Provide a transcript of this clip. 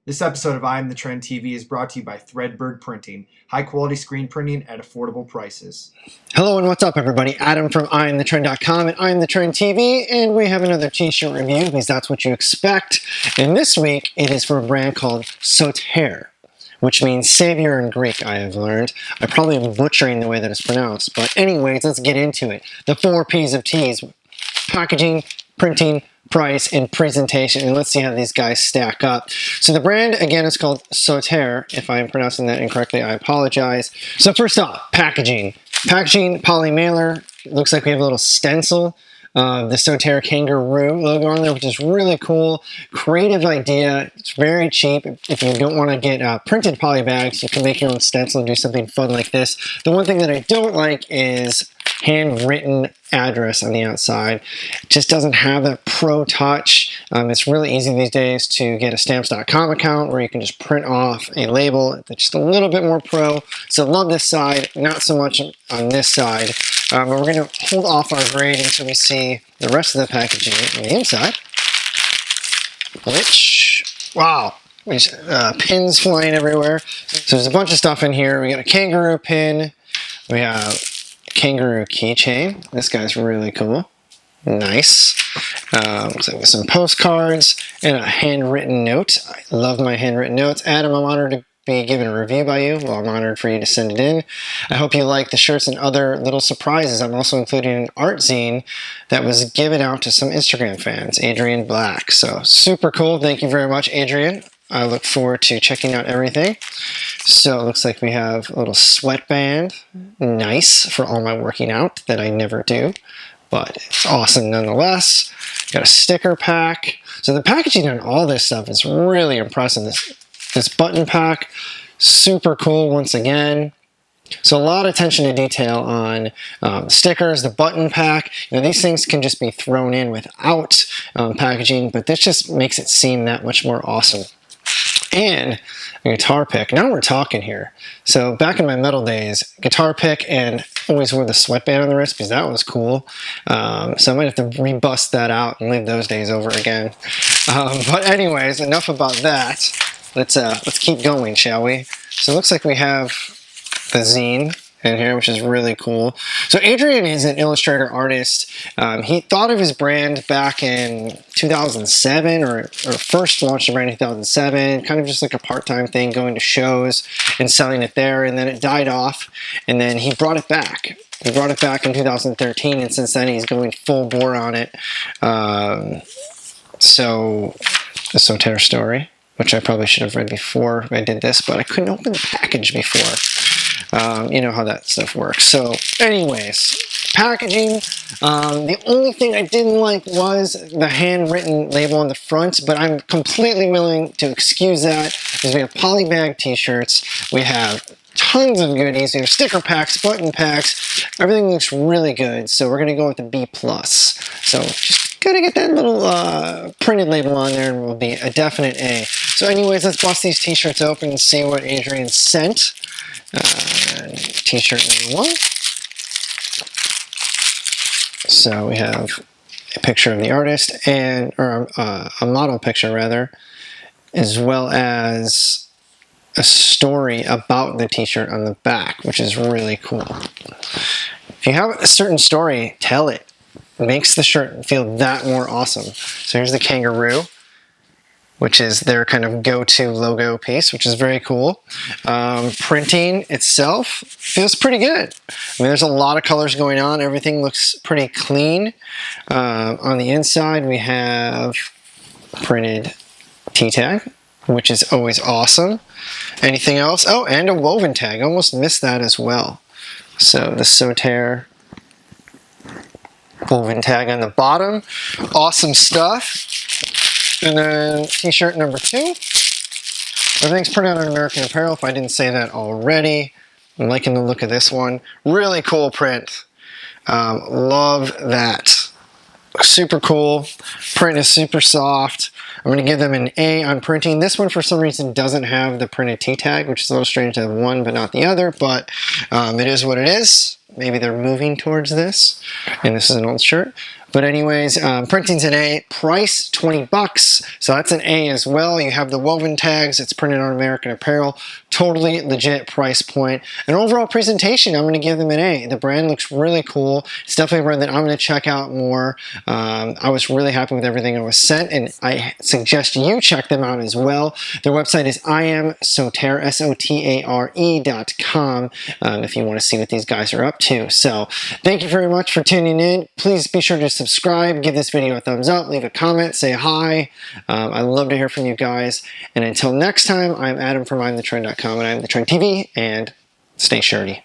This episode of I Am the Trend TV is brought to you by Threadbird Printing, high quality screen printing at affordable prices. Hello and what's up, everybody? Adam from IAMTHETREND.com and I Am the Trend TV, and we have another t-shirt review because that's what you expect. And this week it is for a brand called Sotare, which means savior in Greek, I have learned. I probably am butchering the way that it's pronounced, but anyways, let's get into it. The 4 P's of T's: packaging, printing, price, and presentation. And let's see how these guys stack up. So the brand, again, is called Sotare. If I am pronouncing that incorrectly, I apologize. So first off, packaging. Packaging, poly mailer. Looks like we have a little stencil. The Sotare kangaroo logo on there, which is really cool. Creative idea. It's very cheap. If you don't want to get printed poly bags, you can make your own stencil and do something fun like this. The one thing that I don't like is handwritten address on the outside. It just doesn't have that pro touch. It's really easy these days to get a stamps.com account where you can just print off a label that's just a little bit more pro. So love this side, not so much on this side. But we're going to hold off our grade until we see the rest of the packaging on the inside. Which, wow, there's pins flying everywhere. So there's a bunch of stuff in here. We got a kangaroo pin. We have kangaroo keychain. This guy's really cool. Nice. Looks like with some postcards and a handwritten note. I love my handwritten notes. Adam, I'm honored to be given a review by you. Well, I'm honored for you to send it in. I hope you like the shirts and other little surprises. I'm also including an art zine that was given out to some Instagram fans, Adrian Black. So super cool. Thank you very much, Adrian. I look forward to checking out everything. So it looks like we have a little sweatband. Nice for all my working out that I never do, but it's awesome nonetheless. Got a sticker pack. So the packaging on all this stuff is really impressive. This button pack, super cool once again. So a lot of attention to detail on stickers, the button pack. You know, these things can just be thrown in without packaging, but this just makes it seem that much more awesome. And a guitar pick. Now we're talking here. So back in my metal days, guitar pick, and always wore the sweatband on the wrist because that was cool. So I might have to rebust that out and live those days over again. But anyways, enough about that. Let's keep going, shall we? So it looks like we have the zine in here, which is really cool. So Adrian is an illustrator artist. He thought of his brand back in 2007, or first launched the brand in 2007, kind of just like a part-time thing, going to shows and selling it there, and then it died off, and then he brought it back. He brought it back in 2013, and since then he's going full bore on it. So the Sotare story, which I probably should have read before I did this, but I couldn't open the package before. You know how that stuff works. So anyways, packaging. The only thing I didn't like was the handwritten label on the front, but I'm completely willing to excuse that because we have polybag t-shirts. We have tons of goodies. We have sticker packs, button packs. Everything looks really good. So we're going to go with the B+. So just got to get that little printed label on there and we'll be a definite A. So anyways, let's bust these t-shirts open and see what Adrian sent. T-shirt number 1. So we have a picture of the artist or a model picture rather, as well as a story about the t-shirt on the back, which is really cool. If you have a certain story, tell it. It makes the shirt feel that more awesome. So here's the kangaroo, which is their kind of go-to logo piece, which is very cool. Printing itself feels pretty good. I mean, there's a lot of colors going on. Everything looks pretty clean. On the inside, we have printed T-tag, which is always awesome. Anything else? Oh, and a woven tag. Almost missed that as well. So the Sotare woven tag on the bottom. Awesome stuff. And then t-shirt number 2. Everything's printed on American Apparel, if I didn't say that already. I'm liking the look of this one. Really cool print. Love that. Super cool. Print is super soft. I'm going to give them an A on printing. This one, for some reason, doesn't have the printed T-tag, which is a little strange to have one but not the other, but it is what it is. Maybe they're moving towards this. And this is an old shirt. But anyways, printing's an A, price $20, so that's an A as well. You have the woven tags, it's printed on American Apparel, totally legit price point. And overall presentation, I'm going to give them an A. The brand looks really cool. It's definitely a brand that I'm going to check out more. I was really happy with everything I was sent, and I suggest you check them out as well. Their website is IAMTHETREND, SOTARE.com, if you want to see what these guys are up to. So thank you very much for tuning in. Please be sure to subscribe, give this video a thumbs up, leave a comment, say hi. I love to hear from you guys. And until next time, I'm Adam from IAMTheTrend.com, and I'm the Trend TV, and stay shirty.